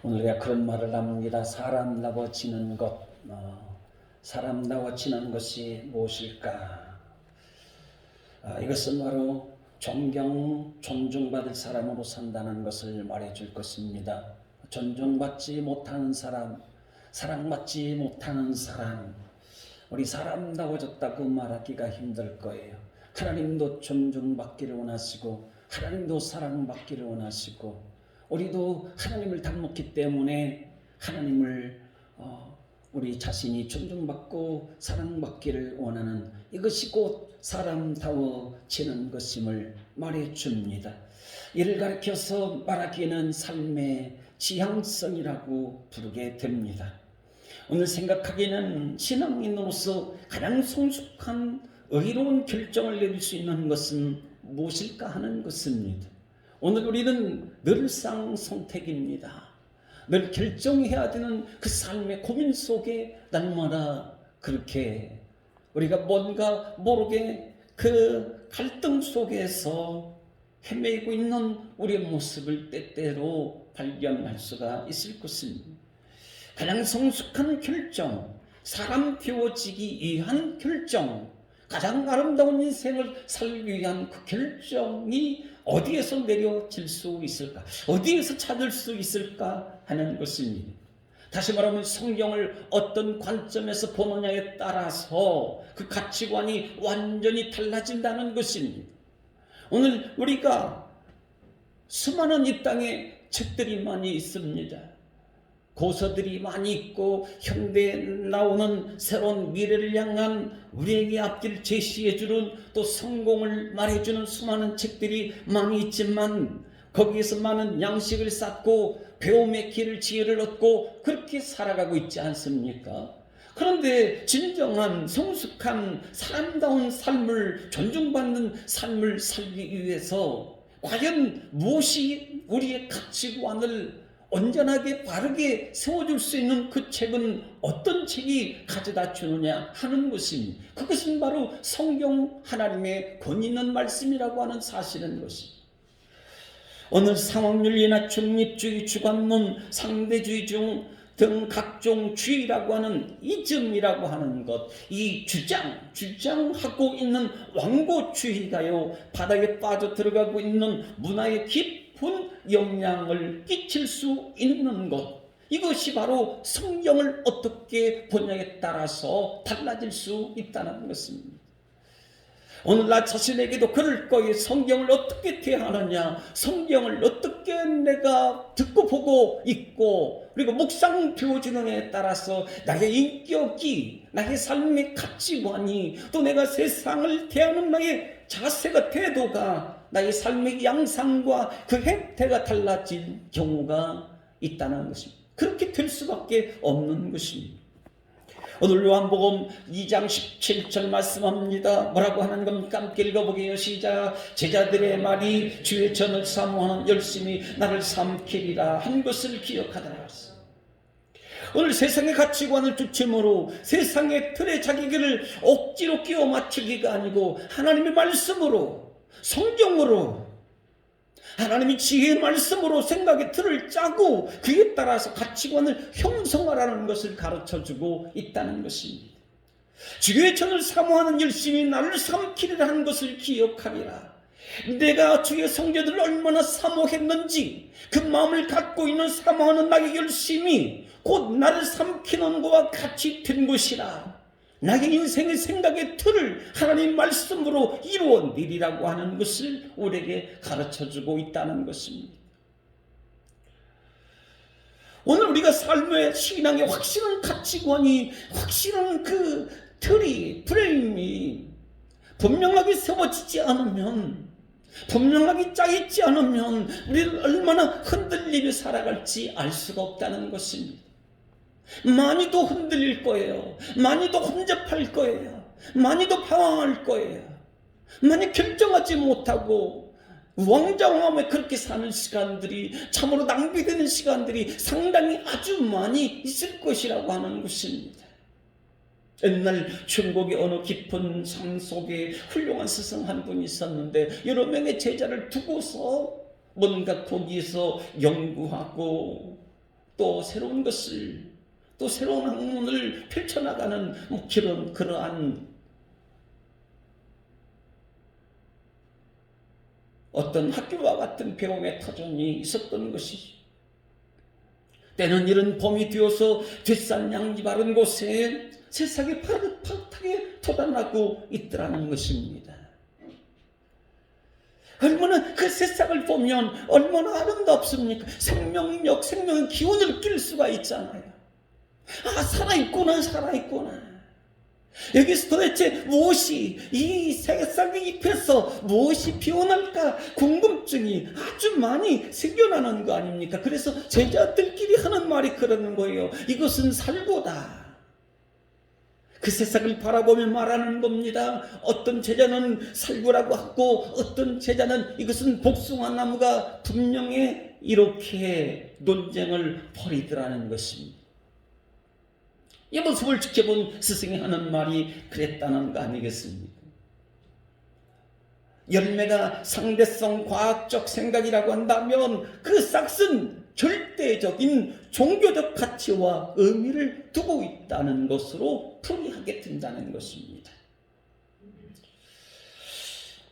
오늘 우리가 그런 말을 합니다. 사람다워지는 것, 사람다워지는 것이 무엇일까? 이것은 바로 존중받을 사람으로 산다는 것을 말해줄 것입니다. 존중받지 못하는 사람, 사랑받지 못하는 사람, 우리 사람다워졌다고 말하기가 힘들 거예요. 하나님도 존중받기를 원하시고 하나님도 사랑받기를 원하시고 우리도 하나님을 닮았기 때문에 하나님을 우리 자신이 존중받고 사랑받기를 원하는 이것이 곧 사람다워지는 것임을 말해줍니다. 이를 가리켜서 말하기에는 삶의 지향성이라고 부르게 됩니다. 오늘 생각하기에는 신앙인으로서 가장 성숙한 의로운 결정을 내릴 수 있는 것은 무엇일까 하는 것입니다. 오늘 우리는 늘상 선택입니다. 늘 결정해야 되는 그 삶의 고민 속에 날마다 그렇게 우리가 뭔가 모르게 그 갈등 속에서 헤매고 있는 우리의 모습을 때때로 발견할 수가 있을 것입니다. 가장 성숙한 결정, 사람 되어지기 위한 결정, 가장 아름다운 인생을 살기 위한 그 결정이 어디에서 내려질 수 있을까? 어디에서 찾을 수 있을까 하는 것입니다. 다시 말하면 성경을 어떤 관점에서 보느냐에 따라서 그 가치관이 완전히 달라진다는 것입니다. 오늘 우리가 수많은 이 땅에 책들이 많이 있습니다. 고서들이 많이 있고 현대에 나오는 새로운 미래를 향한 우리에게 앞길 제시해주는 또 성공을 말해주는 수많은 책들이 많이 있지만 거기에서 많은 양식을 쌓고 배움의 길을 지혜를 얻고 그렇게 살아가고 있지 않습니까? 그런데 진정한 성숙한 사람다운 삶을 존중받는 삶을 살기 위해서 과연 무엇이 우리의 가치관을 온전하게 바르게 세워줄 수 있는 그 책은 어떤 책이 가져다 주느냐 하는 것입니다. 그것은 바로 성경 하나님의 권위 있는 말씀이라고 하는 사실인 것입니다. 오늘 상황윤리나 중립주의, 주관론, 상대주의 등 각종 주의라고 하는 이즘이라고 하는 것, 이 주장하고 있는 완고주의가요 바닥에 빠져 들어가고 있는 문화의 깊은 영향을 끼칠 수 있는 것, 이것이 바로 성경을 어떻게 보냐에 따라서 달라질 수 있다는 것입니다. 오늘 나 자신에게도 그럴 거예요. 성경을 어떻게 대하느냐, 성경을 어떻게 내가 듣고 보고 읽고 그리고 묵상 배워주느냐에 따라서 나의 인격이, 나의 삶의 가치관이, 또 내가 세상을 대하는 나의 자세가, 태도가, 나의 삶의 양상과 그 행태가 달라질 경우가 있다는 것입니다. 그렇게 될 수밖에 없는 것입니다. 오늘 요한복음 2장 17절 말씀합니다. 뭐라고 하는 겁니까? 함께 읽어보게요. 시작. 제자들의 말이 주의 전을 사모하는 열심히 나를 삼키리라 한 것을 기억하더라. 오늘 세상의 가치관을 중심으로 세상의 틀에 자기를 억지로 끼워 맞추기가 아니고 하나님의 말씀으로, 성경으로, 하나님이 지혜의 말씀으로 생각의 틀을 짜고 그에 따라서 가치관을 형성하라는 것을 가르쳐주고 있다는 것입니다. 주의 전을 사모하는 열심히 나를 삼키리라 하는 것을 기억하리라. 내가 주의 성전을 얼마나 사모했는지 그 마음을 갖고 있는 사모하는 나의 열심이 곧 나를 삼키는 것과 같이 된 것이라. 나의 인생의 생각의 틀을 하나님 말씀으로 이루어내리라고 하는 것을 우리에게 가르쳐주고 있다는 것입니다. 오늘 우리가 삶의 신앙의 확실한 가치관이, 확실한 그 틀이, 프레임이 분명하게 세워지지 않으면, 분명하게 짜있지 않으면 우리는 얼마나 흔들리며 살아갈지 알 수가 없다는 것입니다. 많이도 흔들릴 거예요. 많이도 혼잡할 거예요. 많이도 방황할 거예요. 많이 결정하지 못하고 우왕좌왕하며 그렇게 사는 시간들이, 참으로 낭비되는 시간들이 상당히 아주 많이 있을 것이라고 하는 것입니다. 옛날 중국의 어느 깊은 산 속에 훌륭한 스승 한 분이 있었는데 여러 명의 제자를 두고서 뭔가 거기에서 연구하고 또 새로운 것을, 또 새로운 학문을 펼쳐나가는 그러한 어떤 학교와 같은 배움의 터전이 있었던 것이지. 때는 이런 봄이 되어서 뒷산양지 바른 곳에 세상이 파릇파릇하게 돋아나고 있더라는 것입니다. 얼마나 그 세상을 보면 얼마나 아름답습니까? 생명력, 생명의 기운을 느낄 수가 있잖아요. 아, 살아있구나, 살아있구나. 여기서 도대체 무엇이, 이 세상의 잎에서 무엇이 피어날까 궁금증이 아주 많이 생겨나는 거 아닙니까? 그래서 제자들끼리 하는 말이 그러는 거예요. 이것은 살구다. 그 세상을 바라보며 말하는 겁니다. 어떤 제자는 살구라고 하고 어떤 제자는 이것은 복숭아 나무가 분명히 이렇게 논쟁을 벌이더라는 것입니다. 이 모습을 지켜본 스승이 하는 말이 그랬다는 거 아니겠습니까? 열매가 상대성 과학적 생각이라고 한다면 그 싹은 절대적인 종교적 가치와 의미를 두고 있다는 것으로 풀이하게 된다는 것입니다.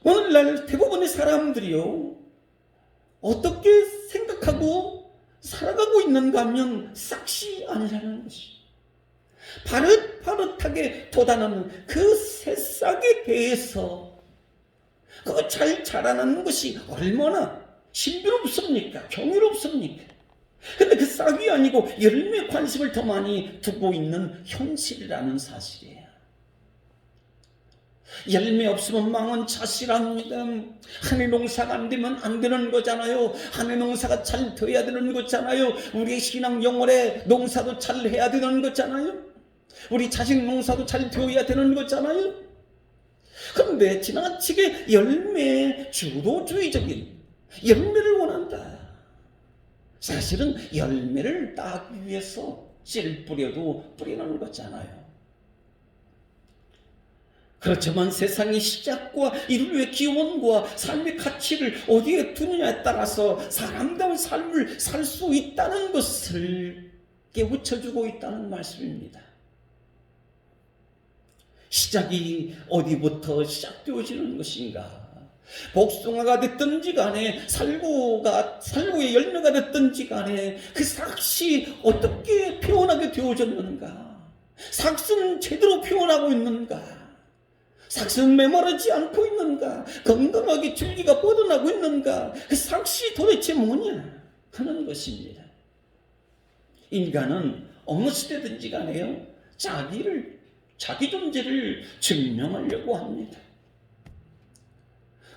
오늘날 대부분의 사람들이요, 어떻게 생각하고 살아가고 있는가 하면 싹이 아니라는 것입니다. 파릇파릇하게 돋아나는 그 새싹에 대해서 그 잘 자라나는 것이 얼마나 신비롭습니까? 경이롭습니까? 근데 그 싹이 아니고 열매 관심을 더 많이 두고 있는 현실이라는 사실이에요. 열매 없으면 망은 자실합니다. 한해 농사가 안 되면 안 되는 거잖아요. 한해 농사가 잘 돼야 되는 거잖아요. 우리의 신앙 영혼의 농사도 잘 해야 되는 거잖아요. 우리 자식 농사도 잘 되어야 되는 거잖아요. 그런데 지나치게 열매 주도주의적인 열매를 원한다. 사실은 열매를 따기 위해서 씨 뿌려도 뿌리는 거잖아요. 그렇지만 세상의 시작과 인류의 기원과 삶의 가치를 어디에 두느냐에 따라서 사람다운 삶을 살 수 있다는 것을 깨우쳐주고 있다는 말씀입니다. 시작이 어디부터 시작되어지는 것인가? 복숭아가 됐든지 간에 살구의 열매가 됐든지 간에 그 싹이 어떻게 피어나게 되어졌는가? 싹은 제대로 피어나고 있는가? 싹은 메마르지 않고 있는가? 건강하게 줄기가 뻗어나고 있는가? 그 싹이 도대체 뭐냐? 하는 것입니다. 인간은 어느 시대든지 간에요, 자기 존재를 증명하려고 합니다.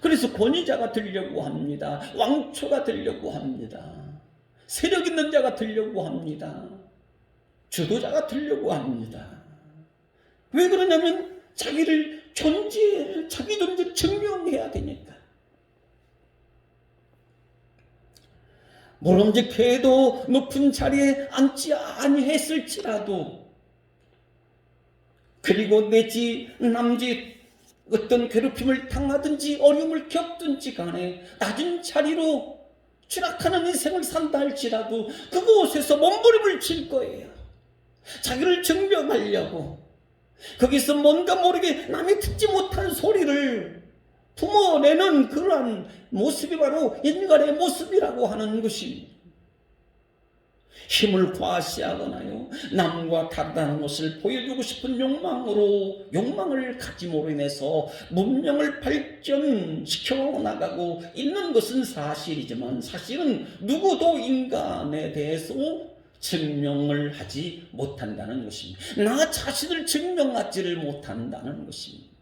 그래서 권위자가 되려고 합니다. 왕초가 되려고 합니다. 세력 있는 자가 되려고 합니다. 주도자가 되려고 합니다. 왜 그러냐면 자기 존재를 증명해야 되니까. 모름지게도 높은 자리에 앉지 아니했을지라도, 그리고 내지 남지 어떤 괴롭힘을 당하든지 어려움을 겪든지 간에 낮은 자리로 추락하는 인생을 산다 할지라도 그곳에서 몸부림을 칠 거예요. 자기를 증명하려고 거기서 뭔가 모르게 남이 듣지 못한 소리를 품어내는 그러한 모습이 바로 인간의 모습이라고 하는 것입니다. 힘을 과시하거나요, 남과 다르다는 것을 보여주고 싶은 욕망을 가짐으로 인해서 문명을 발전시켜 나가고 있는 것은 사실이지만, 사실은 누구도 인간에 대해서 증명을 하지 못한다는 것입니다. 나 자신을 증명하지를 못한다는 것입니다.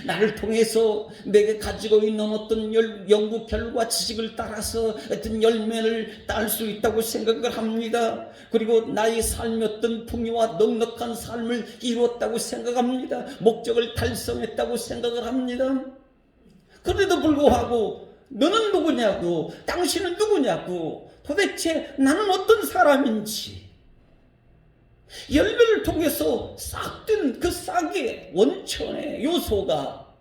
나를 통해서 내게 가지고 있는 어떤 연구 결과 지식을 따라서 어떤 열매를 딸 수 있다고 생각을 합니다. 그리고 나의 삶의 어떤 풍요와 넉넉한 삶을 이루었다고 생각합니다. 목적을 달성했다고 생각을 합니다. 그래도 불구하고 너는 누구냐고, 당신은 누구냐고, 도대체 나는 어떤 사람인지, 열매를 통해서 싹든 그 싹의 원천의 요소가,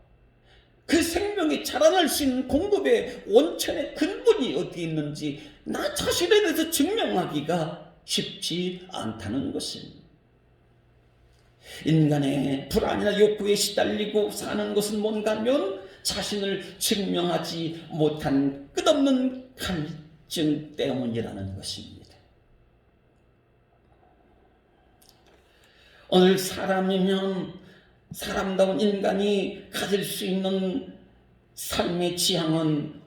그 생명이 자라날 수 있는 공급의 원천의 근본 본전이 어디 있는지 나 자신에 대해서 증명하기가 쉽지 않다는 것입니다. 인간의 불안이나 욕구에 시달리고 사는 것은 뭔가 하면 자신을 증명하지 못한 끝없는 갈증 때문이라는 것입니다. 오늘 사람이면 사람다운 인간이 가질 수 있는 삶의 지향은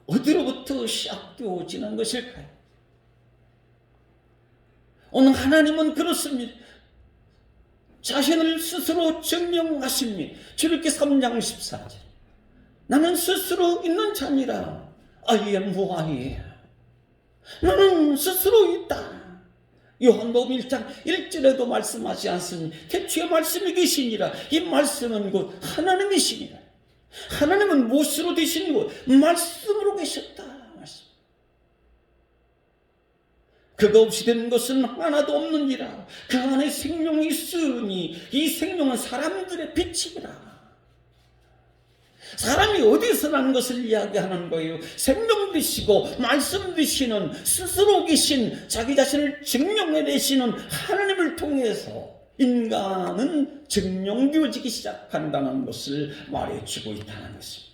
어디로부터 시작되어지는 것일까요? 오늘 하나님은 그렇습니다. 자신을 스스로 증명하십니다. 출애굽기 3장 14절. 나는 스스로 있는 자니라. I am who I am. 나는 스스로 있다. 요한복음 1장 1절에도 말씀하지 않습니까? 태초에 말씀이 계시니라. 이 말씀은 곧 하나님이시니라. 하나님은 무엇으로 되신 것? 말씀으로 계셨다. 말씀. 그가 없이 된 것은 하나도 없느니라. 그 안에 생명이 있으니 이 생명은 사람들의 빛이라. 사람이 어디서 난 것을 이야기하는 거예요? 생명 되시고 말씀 되시는 스스로 계신 자기 자신을 증명해내시는 하나님을 통해서 인간은 증명되어지기 시작한다는 것을 말해주고 있다는 것입니다.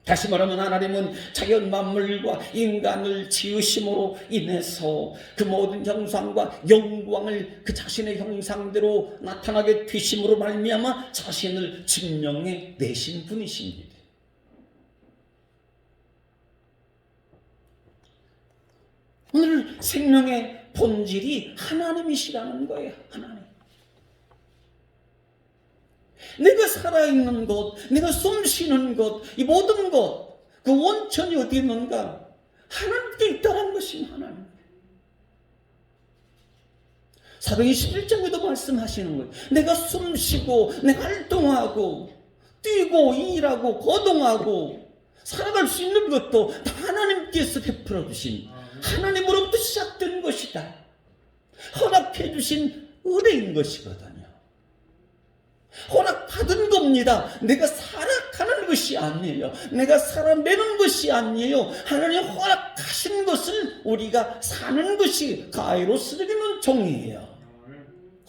다시 말하면 하나님은 자연 만물과 인간을 지으심으로 인해서 그 모든 형상과 영광을 그 자신의 형상대로 나타나게 되심으로 말미암아 자신을 증명해 내신 분이십니다. 오늘 생명의 본질이 하나님이시라는 거예요. 하나님. 내가 살아있는 것, 내가 숨쉬는 것, 이 모든 것, 그 원천이 어디 있는가? 하나님께 있다는 것입니다. 하나님. 사도행 11장에도 말씀하시는 거예요. 내가 숨쉬고, 내가 활동하고, 뛰고, 일하고, 거동하고, 살아갈 수 있는 것도 다 하나님께서 베풀어 주신, 하나님으로부터 시작된 것이다. 허락해 주신 은혜인 것이거든요. 허락받은 겁니다. 내가 살아가는 것이 아니에요. 내가 살아내는 것이 아니에요. 하나님 허락하신 것을 우리가 사는 것이 가이로스 여기는 종이에요.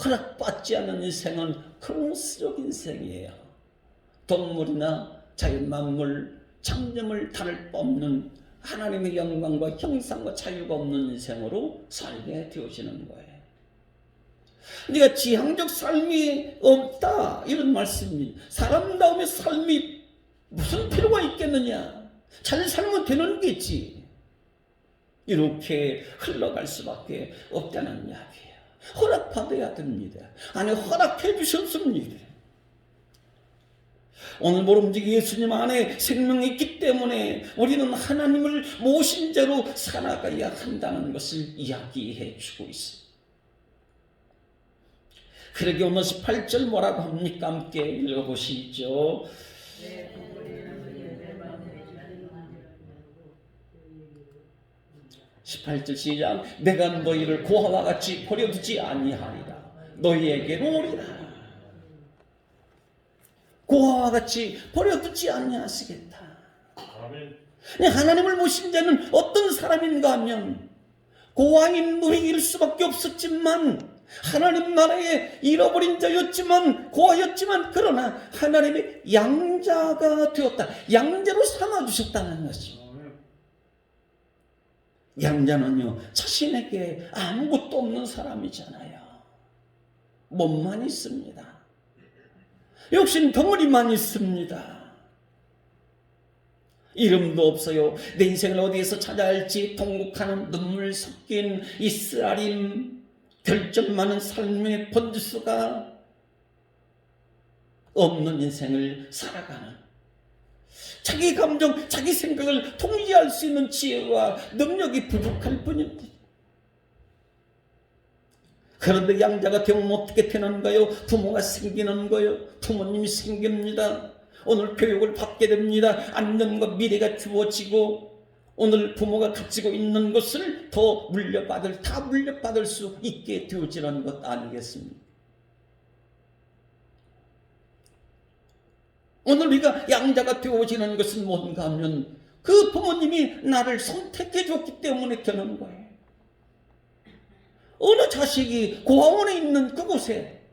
허락받지 않는 인생은 크로노스적 인생이에요. 동물이나 자연만물, 창조물 단을 뽑는 하나님의 영광과 형상과 자유가 없는 인생으로 살게 되어지는 거예요. 네가 지향적 삶이 없다 이런 말씀입니다. 사람다움의 삶이 무슨 필요가 있겠느냐? 잘 살면 되는 게지. 이렇게 흘러갈 수밖에 없다는 이야기예요. 허락받아야 됩니다. 아니 허락해 주셨습니다. 오늘 모름지기 예수님 안에 생명이 있기 때문에 우리는 하나님을 모신 자로 살아가야 한다는 것을 이야기해 주고 있습니다. 그러게 오늘 18절 뭐라고 합니까? 함께 읽어보시죠. 18절 시작. 내가 너희를 고아와 같이 버려두지 아니하리라. 너희에게로 오리라. 고아와 같이 버려두지 아니하시겠다. 하나님을 모신 자는 어떤 사람인가 하면 고아인 노예일 수밖에 없었지만 하나님 나라에 잃어버린 자였지만 고아였지만 그러나 하나님의 양자가 되었다. 양자로 삼아주셨다는 것입니다. 양자는요 자신에게 아무것도 없는 사람이잖아요. 몸만 있습니다. 욕심 덩어리만 있습니다. 이름도 없어요. 내 인생을 어디에서 찾아야 할지 통곡하는 눈물 섞인 이 쓰라림 결점 많은 삶의 번지수가 없는 인생을 살아가는 자기 감정, 자기 생각을 통제할 수 있는 지혜와 능력이 부족할 뿐입니다. 그런데 양자가 되면 어떻게 되는가요? 부모가 생기는 거예요. 부모님이 생깁니다. 오늘 교육을 받게 됩니다. 안전과 미래가 주어지고 오늘 부모가 가지고 있는 것을 더 다 물려받을 수 있게 되어지는 것 아니겠습니까? 오늘 우리가 양자가 되어지는 것은 뭔가 하면 그 부모님이 나를 선택해 줬기 때문에 되는 거예요. 어느 자식이 고아원에 있는 그곳에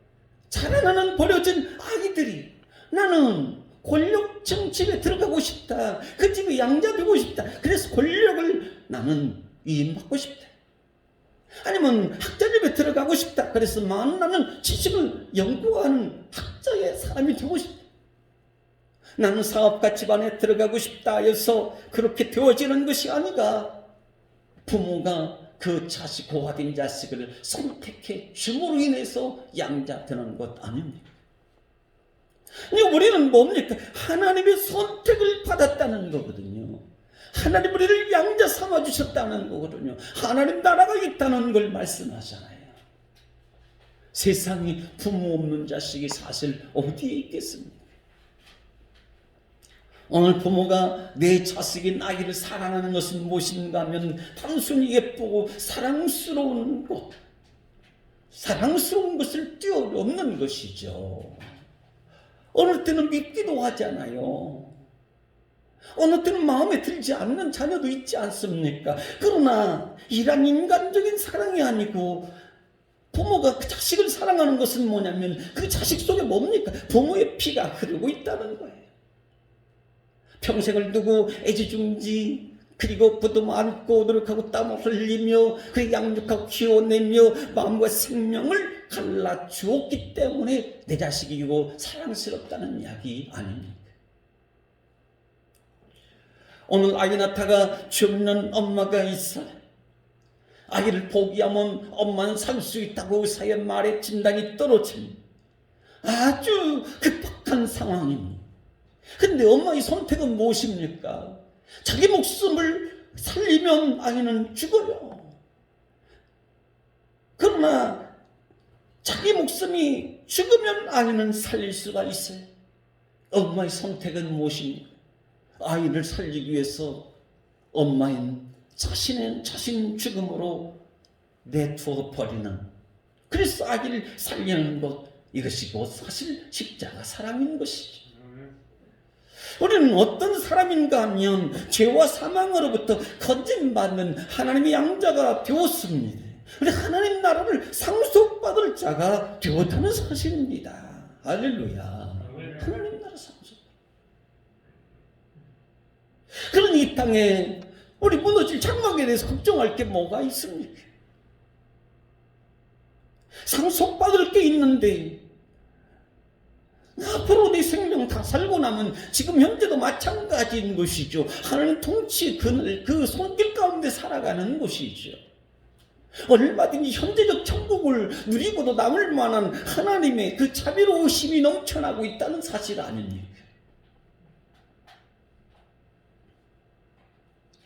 자라나는 버려진 아이들이 나는 권력층 집에 들어가고 싶다. 그 집에 양자되고 싶다. 그래서 권력을 나는 위임받고 싶다. 아니면 학자집에 들어가고 싶다. 그래서 나는 지식을 연구하는 학자의 사람이 되고 싶다. 나는 사업가 집안에 들어가고 싶다 해서 그렇게 되어지는 것이 아니라 부모가 그 자식, 고아된 자식을 선택해 줌으로 인해서 양자되는 것 아닙니까? 우리는 뭡니까? 하나님의 선택을 받았다는 거거든요. 하나님 우리를 양자 삼아주셨다는 거거든요. 하나님 나라가 있다는 걸 말씀하잖아요. 세상에 부모 없는 자식이 사실 어디에 있겠습니까? 오늘 부모가 내 자식인 아이를 사랑하는 것은 무엇인가 하면 단순히 예쁘고 사랑스러운 것, 사랑스러운 것을 뛰어넘는 것이죠. 어느 때는 믿기도 하잖아요. 어느 때는 마음에 들지 않는 자녀도 있지 않습니까? 그러나 이런 인간적인 사랑이 아니고 부모가 그 자식을 사랑하는 것은 뭐냐면 그 자식 속에 뭡니까? 부모의 피가 흐르고 있다는 거예요. 평생을 두고 애지중지 그리고 부도 안고 노력하고 땀을 흘리며 그 양육하고 키워내며 마음과 생명을 갈라주었기 때문에 내 자식이고 사랑스럽다는 이야기 아닙니까? 오늘 아이 낳다가 죽는 엄마가 있어요. 아이를 포기하면 엄마는 살 수 있다고 의사의 말에 진단이 떨어진 아주 급박한 상황입니다. 근데 엄마의 선택은 무엇입니까? 자기 목숨을 살리면 아이는 죽어요. 그러나 자기 목숨이 죽으면 아이는 살릴 수가 있어요. 엄마의 선택은 무엇입니까? 아이를 살리기 위해서 엄마인 자신 죽음으로 내두어 버리는, 그래서 아이를 살리는 것, 이것이 곧 사실 십자가 사랑인 것이죠. 우리는 어떤 사람인가 하면 죄와 사망으로부터 건진받는 하나님의 양자가 되었습니다. 우리 하나님 나라를 상속받을 자가 되었다는 사실입니다. 할렐루야. 하나님 나라 상속. 그런 이 땅에 우리 무너질 장막에 대해서 걱정할 게 뭐가 있습니까? 상속받을 게 있는데 앞으로 내 생명 다 살고 나면 지금 현재도 마찬가지인 것이죠. 하나님 통치의 그늘, 그 손길 가운데 살아가는 것이죠. 얼마든지 현재적 천국을 누리고도 남을 만한 하나님의 그 자비로우심이 넘쳐나고 있다는 사실 아닙니까?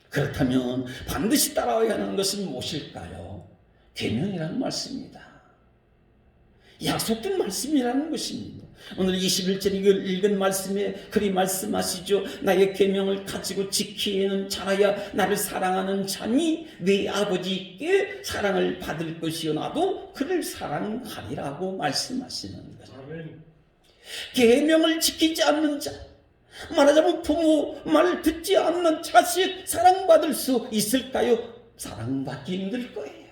그렇다면 반드시 따라와야 하는 것은 무엇일까요? 계명이라는 말씀입니다. 약속된 말씀이라는 것입니다. 오늘 21절 읽은 말씀에 그리 말씀하시죠. 나의 계명을 가지고 지키는 자라야 나를 사랑하는 자니 네 아버지께 사랑을 받을 것이요 나도 그를 사랑하리라고 말씀하시는 거죠. 계명을 지키지 않는 자, 말하자면 부모 말 듣지 않는 자식 사랑받을 수 있을까요? 사랑받기 힘들 거예요.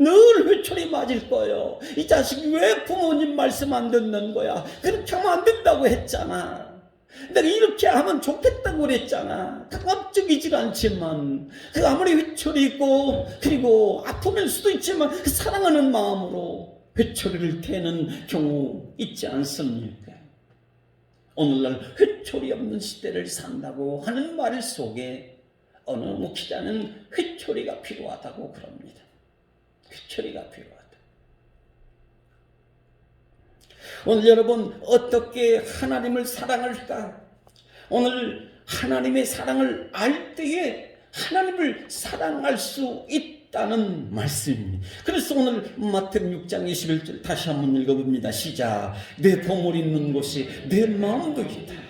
늘 회초리 맞을 거예요. 이 자식이 왜 부모님 말씀 안 듣는 거야? 그렇게 하면 안 된다고 했잖아. 내가 이렇게 하면 좋겠다고 그랬잖아. 강압적이질 않지만 그 아무리 회초리고 그리고 아프면 수도 있지만 그 사랑하는 마음으로 회초리를 태는 경우 있지 않습니까? 오늘날 회초리 없는 시대를 산다고 하는 말 속에 어느 목회자는 회초리가 필요하다고 그럽니다. 회초리가 필요하다. 오늘 여러분 어떻게 하나님을 사랑할까? 오늘 하나님의 사랑을 알 때에 하나님을 사랑할 수 있다는 말씀입니다. 그래서 오늘 마태복음 6장 21절 다시 한번 읽어봅니다. 시작. 내 보물 있는 곳이 내 마음도 있다.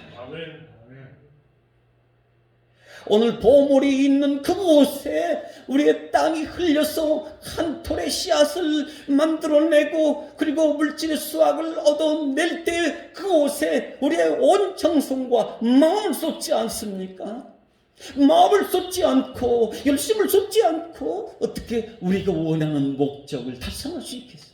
오늘 보물이 있는 그곳에 우리의 땅이 흘려서 한 톨의 씨앗을 만들어내고 그리고 물질의 수확을 얻어낼 때 그곳에 우리의 온 정성과 마음을 쏟지 않습니까? 마음을 쏟지 않고 열심을 쏟지 않고 어떻게 우리가 원하는 목적을 달성할 수 있겠어요?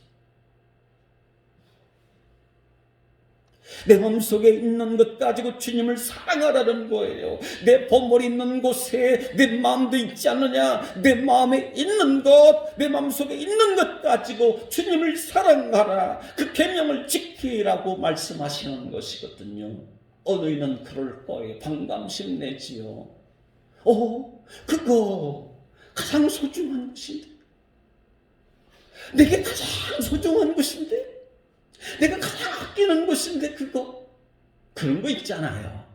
내 마음속에 있는 것 가지고 주님을 사랑하라는 거예요. 내 보물이 있는 곳에 내 마음도 있지 않느냐? 내 마음에 있는 것, 내 마음속에 있는 것 가지고 주님을 사랑하라. 그 계명을 지키라고 말씀하시는 것이거든요. 어느 이는 그럴 거예요. 반감심 내지요. 그거 가장 소중한 것인데, 내게 가장 소중한 것인데, 내가 가장 아끼는 것인데, 그런 거 있잖아요.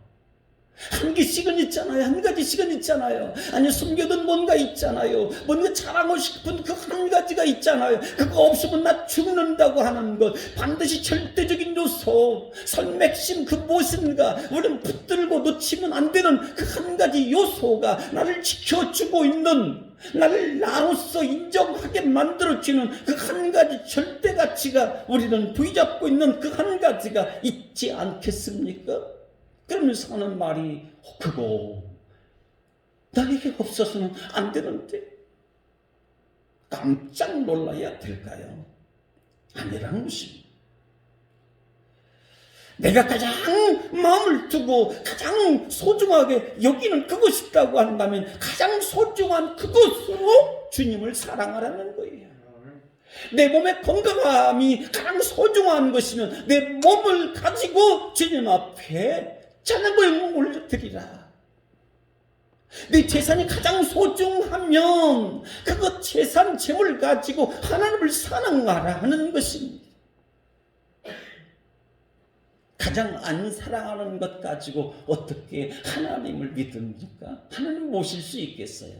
한 개씩은 있잖아요. 한 가지씩은 있잖아요. 아니, 숨겨둔 뭔가 있잖아요. 뭔가 자랑하고 싶은 그 한 가지가 있잖아요. 그거 없으면 나 죽는다고 하는 것, 반드시 절대적인 요소, 설맥심 그 무엇인가 우리는 붙들고 놓치면 안 되는 그 한 가지 요소가 나를 지켜주고 있는, 나를 나로서 인정하게 만들어주는 그 한 가지 절대 가치가 우리는 부여잡고 있는 그 한 가지가 있지 않겠습니까? 그러면서 하는 말이 그거 나에게 없어서는 안 되는데, 깜짝 놀라야 될까요? 아니라는 것입니다. 내가 가장 마음을 두고 가장 소중하게 여기는 그것이라고 한다면 가장 소중한 그것으로 주님을 사랑하라는 거예요. 내 몸의 건강함이 가장 소중한 것이면 내 몸을 가지고 주님 앞에 찬양과 영광을 올려드리라. 내 재산이 가장 소중하면 그것 재산 재물을 가지고 하나님을 사랑하라 하는 것입니다. 가장 안 사랑하는 것 가지고 어떻게 하나님을 믿습니까? 하나님 모실 수 있겠어요?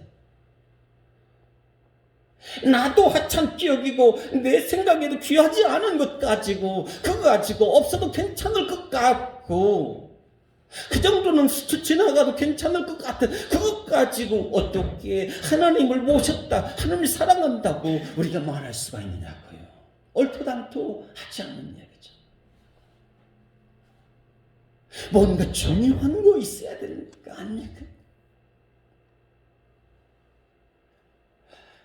나도 하찮게 여기고 내 생각에도 귀하지 않은 것 가지고 그거 가지고 없어도 괜찮을 것 같고 그 정도는 스쳐 지나가도 괜찮을 것 같은 그것 가지고 어떻게 하나님을 모셨다, 하나님을 사랑한다고 우리가 말할 수가 있느냐고요. 얼토당토 하지 않는 얘기죠. 뭔가 중요한 거 있어야 되니까 아닙니까?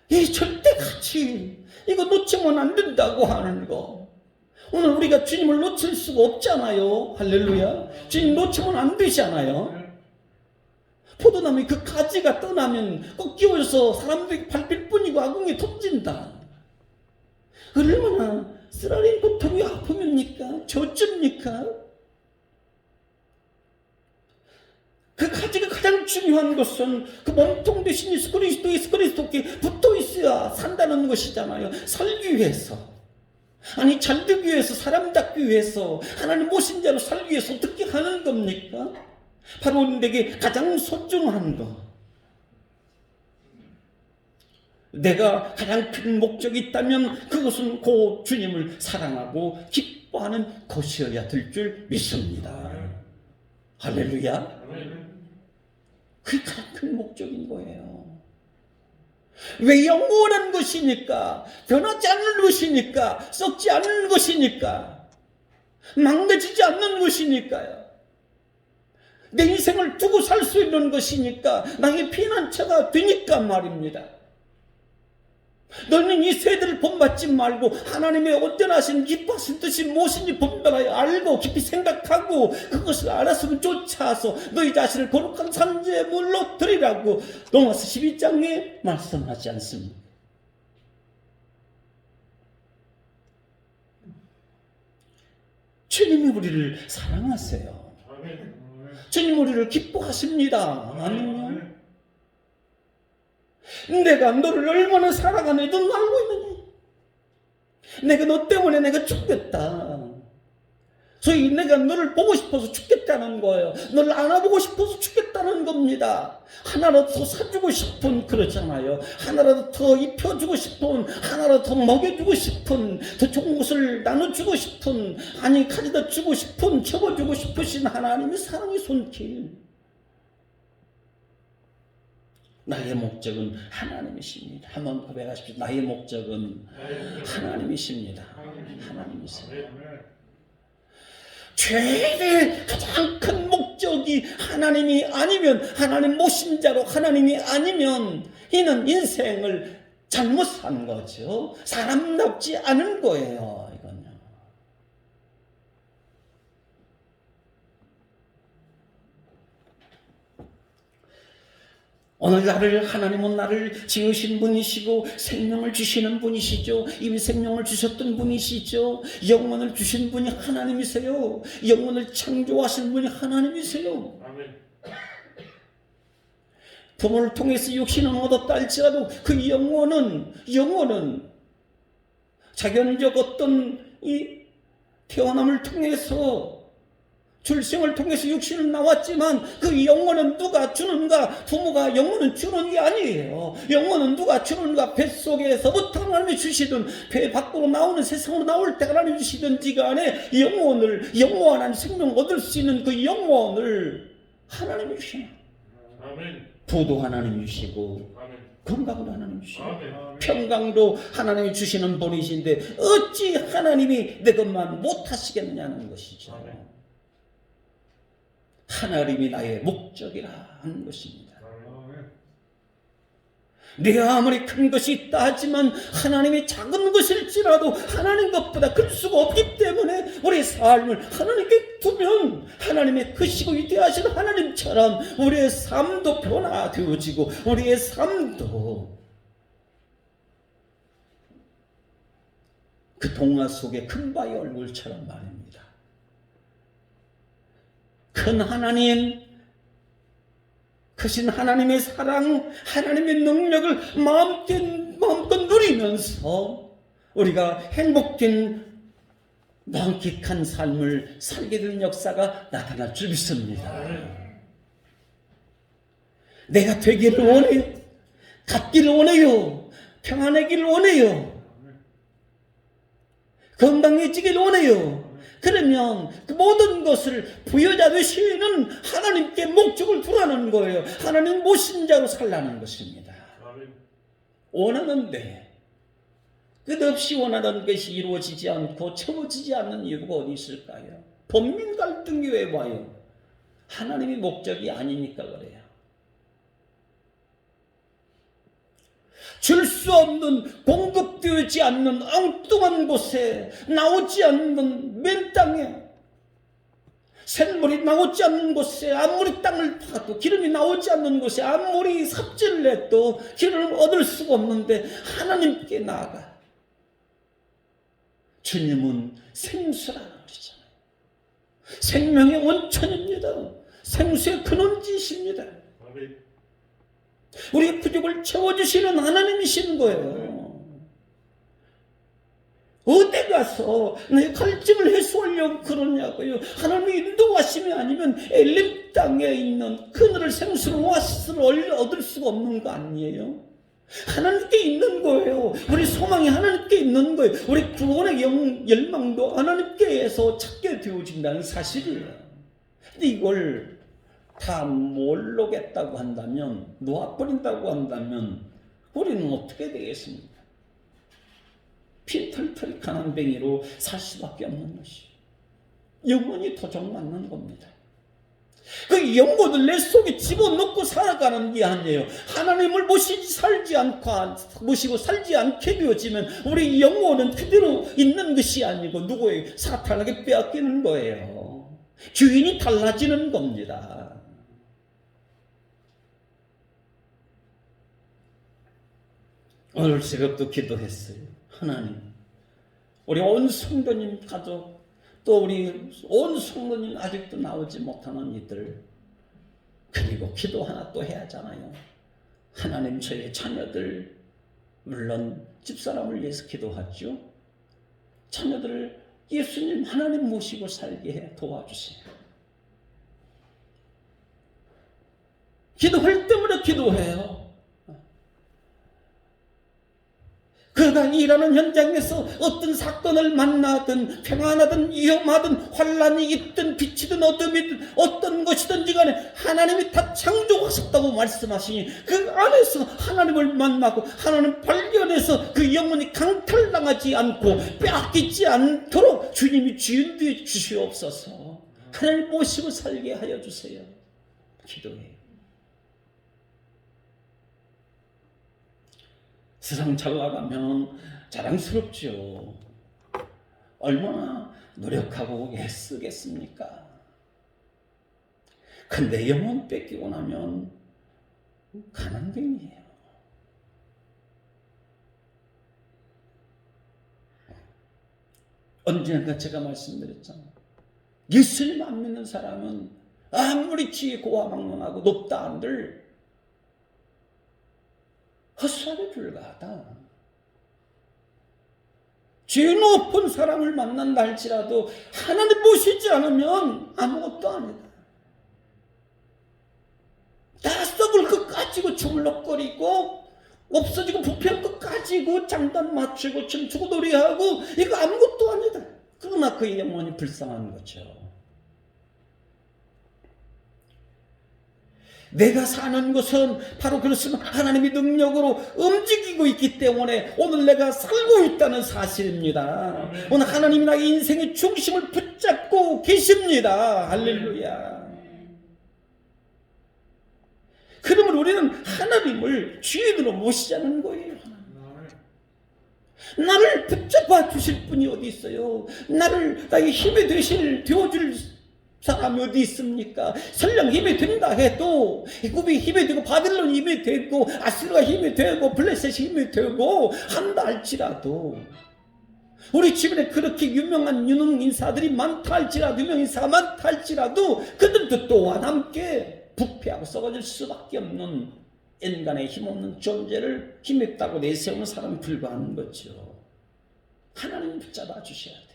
이 절대 가치, 이거 놓치면 안 된다고 하는 거. 오늘 우리가 주님을 놓칠 수가 없잖아요. 할렐루야. 주님 놓치면 안 되잖아요. 포도나무의 그 가지가 떠나면 꺾여서 사람들이 밟힐 뿐이고 아궁이에 터진다. 얼마나 쓰라린 고통이 아픔입니까? 저쯤입니까? 그 가지가 가장 중요한 것은 그 몸통 대신 예수 그리스도께 붙어 있어야 산다는 것이잖아요. 살기 위해서. 아니, 잘 되기 위해서, 사람 닦기 위해서, 하나님 모신 자로 살기 위해서 어떻게 하는 겁니까? 바로 내게 가장 소중한 것, 내가 가장 큰 목적이 있다면 그것은 곧 주님을 사랑하고 기뻐하는 것이어야 될 줄 믿습니다. 할렐루야. 그게 가장 큰 목적인 거예요. 왜 영원한 것이니까, 변하지 않는 것이니까, 썩지 않는 것이니까, 망가지지 않는 것이니까요. 내 인생을 두고 살 수 있는 것이니까, 나의 피난처가 되니까 말입니다. 너는 이 세대를 본받지 말고 하나님의 온전하신 기뻐하신 뜻이 무엇인지 분별하여 알고 깊이 생각하고 그것을 알았으면 쫓아서 너희 자신을 거룩한 산재물로 드리라고 로마서 12장에 말씀하지 않습니까? 주님이 우리를 사랑하세요. 주님 우리를 기뻐하십니다. 아멘요. 내가 너를 얼마나 사랑하는지 넌 알고 있느냐? 내가 너 때문에 내가 죽겠다. 소위 내가 너를 보고 싶어서 죽겠다는 거예요. 너를 안아보고 싶어서 죽겠다는 겁니다. 하나라도 더 사주고 싶은, 그렇잖아요. 하나라도 더 입혀주고 싶은, 하나라도 더 먹여주고 싶은, 더 좋은 것을 나눠주고 싶은, 아니 가져다 주고 싶은, 접어주고 싶으신 하나님의 사랑의 손길. 나의 목적은 하나님이십니다. 한번 고백하십시오. 나의 목적은 하나님이십니다. 하나님이십니다. 죄의 가장 큰 목적 목적이 하나님이 아니면, 하나님 모신자로 하나님이 아니면 이는 인생을 잘못 산 거죠. 사람답지 않은 거예요, 이건요. 오늘 하나님은 나를 지으신 분이시고 생명을 주시는 분이시죠. 이미 생명을 주셨던 분이시죠. 영혼을 주신 분이 하나님이세요. 영혼을 창조하신 분이 하나님이세요. 아멘. 부모를 통해서 육신을 얻었다 할지라도 그 영혼은 자견적 어떤 이 태어남을 통해서, 출생을 통해서 육신을 나왔지만 그 영혼은 누가 주는가? 부모가 영혼은 주는 게 아니에요. 영혼은 누가 주는가? 뱃속에서부터 하나님이 주시든 배 밖으로 나오는 세상으로 나올 때 하나님이 주시든지 간에 영원한 생명 얻을 수 있는 그 영혼을 하나님이 주시는. 아멘. 부도 하나님이 주시고 아멘. 건강도 하나님이 주시고 아멘. 평강도 하나님이 주시는 분이신데 어찌 하나님이 내 것만 못하시겠느냐는 것이죠. 아멘. 하나님이 나의 목적이라 하는 것입니다. 아멘. 내가 아무리 큰 것이 있다 하지만 하나님이 작은 것일지라도 하나님 것보다 클 수가 없기 때문에 우리의 삶을 하나님께 두면 하나님의 크시고 위대하신 하나님처럼 우리의 삶도 변화되어지고 우리의 삶도 그 동화 속의 큰바위 얼굴처럼 말입니다. 큰 하나님, 크신 하나님의 사랑, 하나님의 능력을 마음껏 누리면서 우리가 행복된 만끽한 삶을 살게 되는 역사가 나타날 줄 믿습니다. 내가 되기를 원해요. 갖기를 원해요. 평안하기를 원해요. 건강해지기를 원해요. 그러면 그 모든 것을 부여잡으시는 하나님께 목적을 두라는 거예요. 하나님 모신자로 살라는 것입니다. 원하는데 끝없이 원하는 것이 이루어지지 않고 채워지지 않는 이유가 어디 있을까요? 본민 갈등이 왜 와요? 하나님이 목적이 아니니까 그래요. 줄 수 없는, 공급되지 않는 엉뚱한 곳에, 나오지 않는 맨 땅에, 샘물이 나오지 않는 곳에 아무리 땅을 파도, 기름이 나오지 않는 곳에 아무리 삽질을 해도 기름을 얻을 수가 없는데 하나님께 나아가. 주님은 생수라는 것이잖아요. 생명의 원천입니다. 생수의 근원지이십니다. 우리의 부족을 채워주시는 하나님이신 거예요. 어디 가서 내 갈증을 해소하려고 그러냐고요. 하나님의 인도하심이 아니면 엘림 땅에 있는 그늘을 생수로 오아시스를 얻을 수가 없는 거 아니에요? 하나님께 있는 거예요. 우리 소망이 하나님께 있는 거예요. 우리 구원의 열망도 하나님께서 찾게 되어진다는 사실이에요. 근데 이걸 다 모르겠다고 한다면, 놓아버린다고 한다면 우리는 어떻게 되겠습니까? 핀털털 가난뱅이로 살 수밖에 없는 것이에요. 영원히 도적맞는 겁니다. 그 영혼을 내 속에 집어넣고 살아가는 게 아니에요. 하나님을 모시고 살지 않게 되어지면 우리 영혼은 그대로 있는 것이 아니고 누구에게 사탄에게 빼앗기는 거예요. 주인이 달라지는 겁니다. 오늘 새벽도 기도했어요. 하나님, 우리 온 성도님 가족, 또 우리 온 성도님 아직도 나오지 못하는 이들, 그리고 기도 하나 또 해야 하잖아요. 하나님, 저희 자녀들, 물론 집사람을 위해서 기도하죠. 자녀들을 예수님 하나님 모시고 살게 해 도와주세요. 기도할 때마다 기도해요. 그가 일하는 현장에서 어떤 사건을 만나든 평안하든 위험하든 환란이 있든 빛이든 어둠이든 어떤 것이든지 간에 하나님이 다 창조하셨다고 말씀하시니 그 안에서 하나님을 만나고 하나님 발견해서 그 영혼이 강탈당하지 않고 빼앗기지 않도록 주님이 주인되어 주시옵소서. 하나님 모시고 살게 하여 주세요. 기도해요. 세상 잘 나가면 자랑스럽죠. 얼마나 노력하고 애쓰겠습니까? 근데 영혼 뺏기고 나면 가난뱅이에요. 언젠가 제가 말씀드렸잖아요. 예수님 안 믿는 사람은 아무리 지혜 고화망론하고 높다 한들 헛소리에 불과하다. 죄 높은 사람을 만난다 할지라도 하나님 모시지 않으면 아무것도 아니다. 다 썩을 것 가지고 주물럭거리고 없어지고 부패할 것 가지고 장단 맞추고 춤추고 노래하고 이거 아무것도 아니다. 그러나 그의 영혼이 불쌍한 거죠. 내가 사는 것은 바로 그렇습니다. 하나님의 능력으로 움직이고 있기 때문에 오늘 내가 살고 있다는 사실입니다. 오늘 하나님이 나의 인생의 중심을 붙잡고 계십니다. 할렐루야. 그러면 우리는 하나님을 주인으로 모시자는 거예요. 나를 붙잡아 주실 분이 어디 있어요? 나의 힘이 되어줄 사람이 어디 있습니까? 설령 힘이 된다 해도 애굽이 힘이 되고 바빌론이 힘이 되고 아스르가 힘이 되고 블레셋이 힘이 되고 한다 할지라도 우리 주변에 그렇게 유명한 유능 인사들이 많다 할지라도 유명 인사가 많다 할지라도 그들도 또한 함께 부패하고 썩어질 수밖에 없는 인간의 힘없는 존재를 힘있다고 내세우는 사람이 불과한 거죠. 하나님 붙잡아 주셔야 돼요.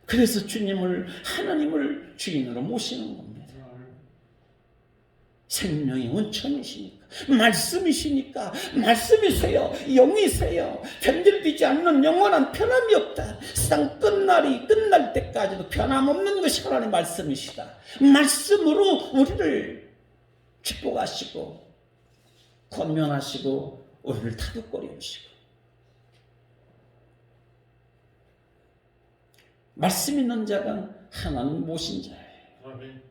그래서 하나님을 주인으로 모시는 겁니다. 생명의 원천이시니까, 말씀이시니까, 말씀이세요, 영이세요. 변질되지 않는 영원한 변함이 없다. 세상 끝날 때까지도 변함없는 것이 하나님의 말씀이시다. 말씀으로 우리를 축복하시고 권면하시고 우리를 다독거리시고 말씀 있는 자가 하나님 모신 자예요. 아멘.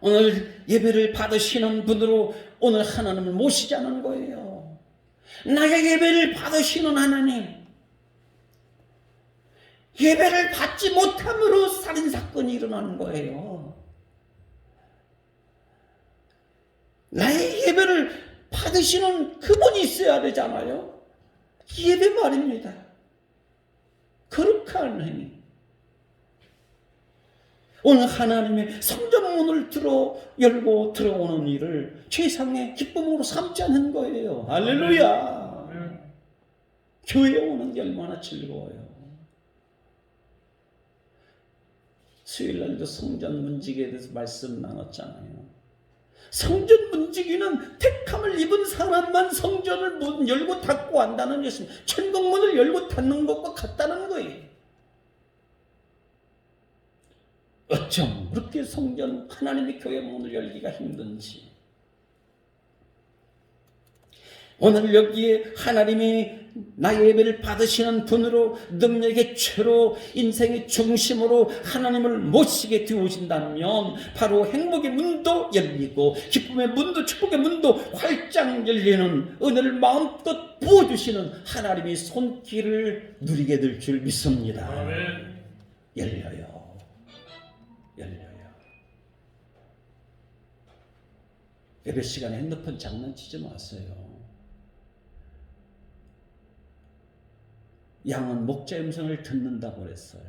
오늘 예배를 받으시는 분으로 오늘 하나님을 모시자는 거예요. 나의 예배를 받으시는 하나님, 예배를 받지 못함으로 살인사건이 일어나는 거예요. 나의 예배를 받으시는 그분이 있어야 되잖아요. 예배 말입니다. 거룩한 행위. 오늘 하나님의 성전문을 열고 들어오는 일을 최상의 기쁨으로 삼지 않는 거예요. 할렐루야. 교회 오는 게 얼마나 즐거워요. 수요일날도 성전 문지기에 대해서 말씀 나눴잖아요. 성전 문지기는 택함을 입은 사람만 성전을 문 열고 닫고 한다는 것은 천국문을 열고 닫는 것과 같다는 거예요. 어쩜 그렇게 성전 하나님의 교회 문을 열기가 힘든지. 오늘 여기에 하나님이 나의 예배를 받으시는 분으로 능력의 최로 인생의 중심으로 하나님을 모시게 되어진다면 바로 행복의 문도 열리고 기쁨의 문도 축복의 문도 활짝 열리는 은혜를 마음껏 부어주시는 하나님의 손길을 누리게 될 줄 믿습니다. 아멘. 열려요. 예배 시간에 핸드폰 장난치지 마세요. 양은 목자 음성을 듣는다고 그랬어요.